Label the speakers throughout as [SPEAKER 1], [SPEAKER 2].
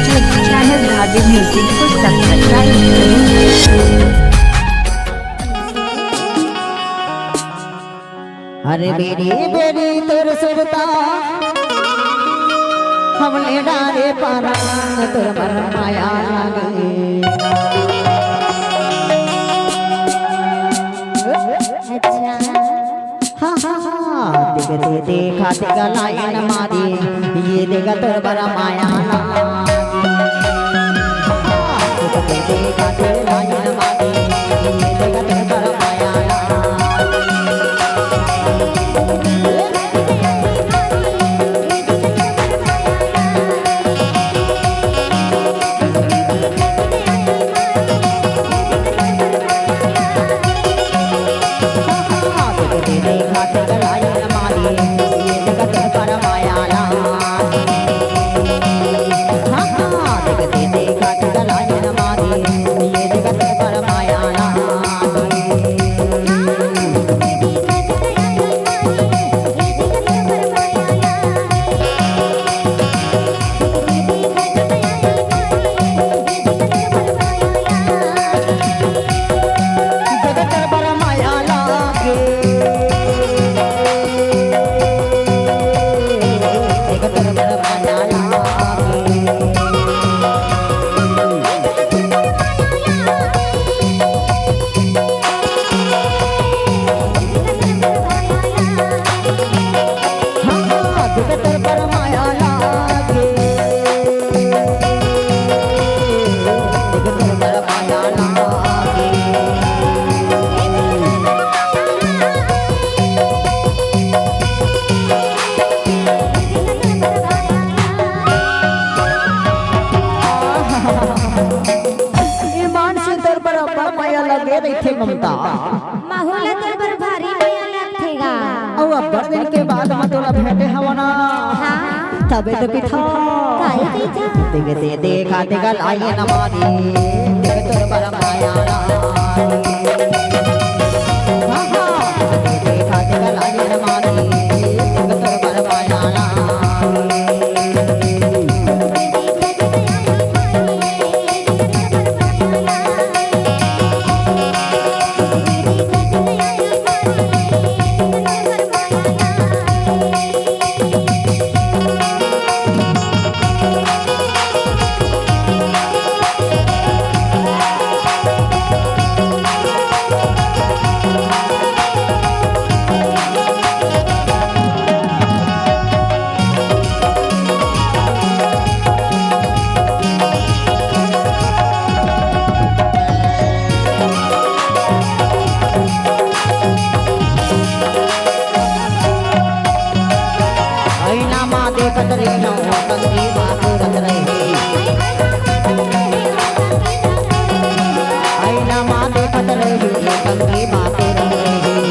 [SPEAKER 1] YouTube channel Dhabi Music को subscribe करें।
[SPEAKER 2] अरे बेरी बेरी तोर सुरता हमने डारे पारा तोर पर माया लागे देखते देखा तेगा लाइन मारी ये देखा तोर पर माया लागे देखते देखा तेगा लाइन मारी ये देखा तोर पर माया ममता
[SPEAKER 3] माहौल तोर पर भारी माया लगथेगा
[SPEAKER 2] औ अब्बर दिन के बाद म तोला भेटे हवना
[SPEAKER 3] हां
[SPEAKER 2] तबे तो पिथा
[SPEAKER 3] काई पिथा
[SPEAKER 2] देखते देखा तेगा लाइन मारी देख तोर पर माया हां हां देखा तेगा लाइन मारी देख तोर पर माया देखत रही नो कंगी बात रत रही आईना मां देखत रही कंगी बात रत रही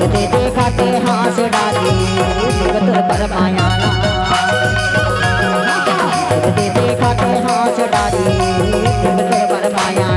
[SPEAKER 2] देखते देखते हाथ डाली देखत पर माया देखते देखते हाथ डाली देखत पर माया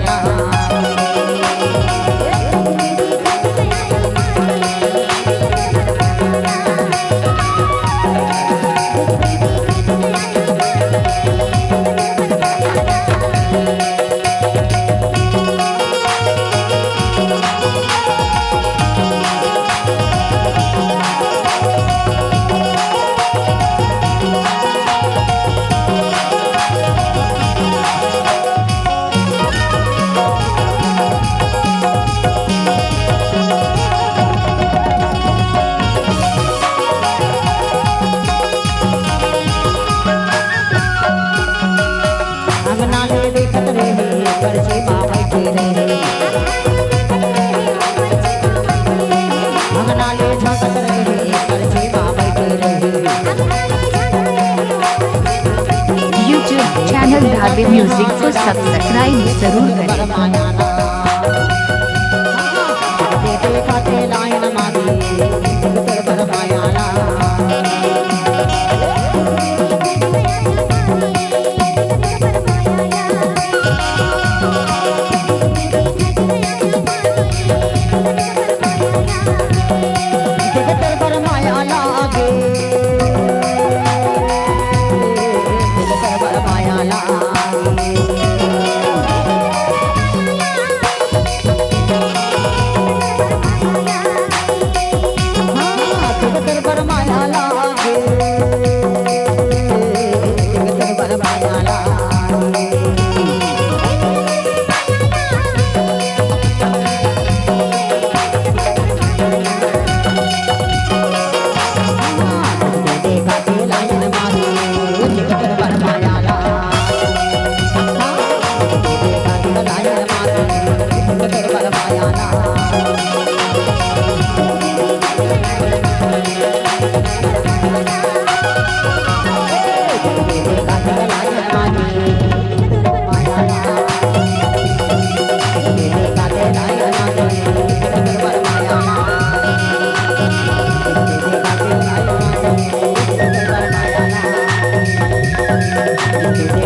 [SPEAKER 1] YouTube channel Dhabi Music को सब्सक्राइब जरूर करें।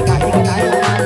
[SPEAKER 2] माया